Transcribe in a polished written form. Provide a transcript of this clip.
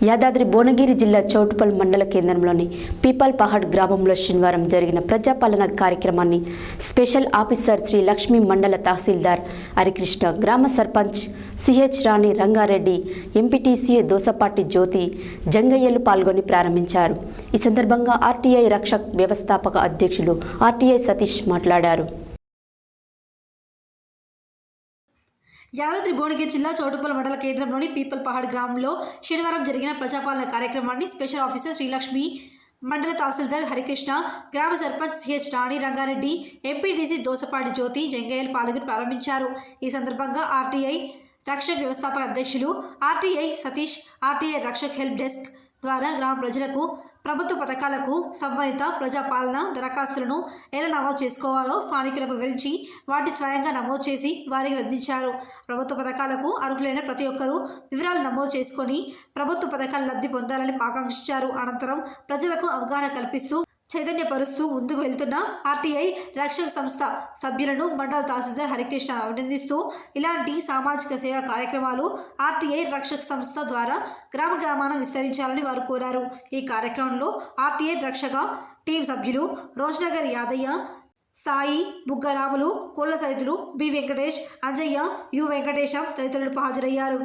యాదాద్రి భువనగిరి జిల్లా చౌటుప్పల్ మండల కేంద్రంలోని పీపల్ పహాడ్ గ్రామంలో శనివారం జరిగిన ప్రజాపాలన కార్యక్రమాన్ని స్పెషల్ ఆఫీసర్ శ్రీ లక్ష్మీ మండల తహసీల్దార్ హరికృష్ణ, గ్రామ సర్పంచ్ సిహెచ్ రాణి రంగారెడ్డి, ఎంపీటీసీ దోసపాటి జ్యోతి జంగయ్యలు పాల్గొని ప్రారంభించారు. ఈ సందర్భంగా ఆర్టీఐ రక్షక్ వ్యవస్థాపక అధ్యక్షులు ఆర్టీఐ సతీష్ మాట్లాడారు. యాదాద్రి భువనగిరి జిల్లా చౌటుప్పల్ మండల కేంద్రంలోని పీపల్ పహాడ్ గ్రామంలో శనివారం జరిగిన ప్రజాపాలన కార్యక్రమాన్ని స్పెషల్ ఆఫీసర్ శ్రీలక్ష్మి, మండల తహసీల్దార్ హరికృష్ణ, గ్రామ సర్పంచ్ సిహెచ్ రాణి రంగారెడ్డి, ఎంపీటీసీ దోసపాటి జ్యోతి జంగయ్యలు పాల్గొని ప్రారంభించారు. ఈ సందర్భంగా ఆర్టీఐ రక్షక్ వ్యవస్థాపక అధ్యక్షులు RTI Satish RTI Rakshak help desk ద్వారా గ్రామ ప్రజలకు ప్రభుత్వ పథకాలకు సంబంధిత ప్రజాపాలన దరఖాస్తులను ఎలా నమోదు చేసుకోవాలో స్థానికులకు వివరించి వాటిని స్వయంగా నమోదు చేసి వారికి అందించారు. ప్రభుత్వ పథకాలకు అర్హులైన ప్రతి ఒక్కరూ వివరాలు నమోదు చేసుకొని ప్రభుత్వ పథకాల లబ్ధి పొందాలని ఆకాంక్షించారు. అనంతరం ప్రజలకు అవగాహన కల్పిస్తూ చైతన్యపరుస్తూ ముందుకు వెళ్తున్న ఆర్టీఐ రక్షక సంస్థ సభ్యులను మండల తహసీల్దార్ హరికృష్ణ అభినందిస్తూ ఇలాంటి సామాజిక సేవా కార్యక్రమాలు ఆర్టీఐ రక్షక సంస్థ ద్వారా గ్రామాన విస్తరించాలని వారు కోరారు. ఈ కార్యక్రమంలో ఆర్టీఐ రక్షక టీం సభ్యులు రోజ్నగర్ యాదయ్య, సాయి, బుగ్గరాములు, కోళ్ల సైదులు, బి వెంకటేష్, అంజయ్య, యు వెంకటేశం తదితరులు హాజరయ్యారు.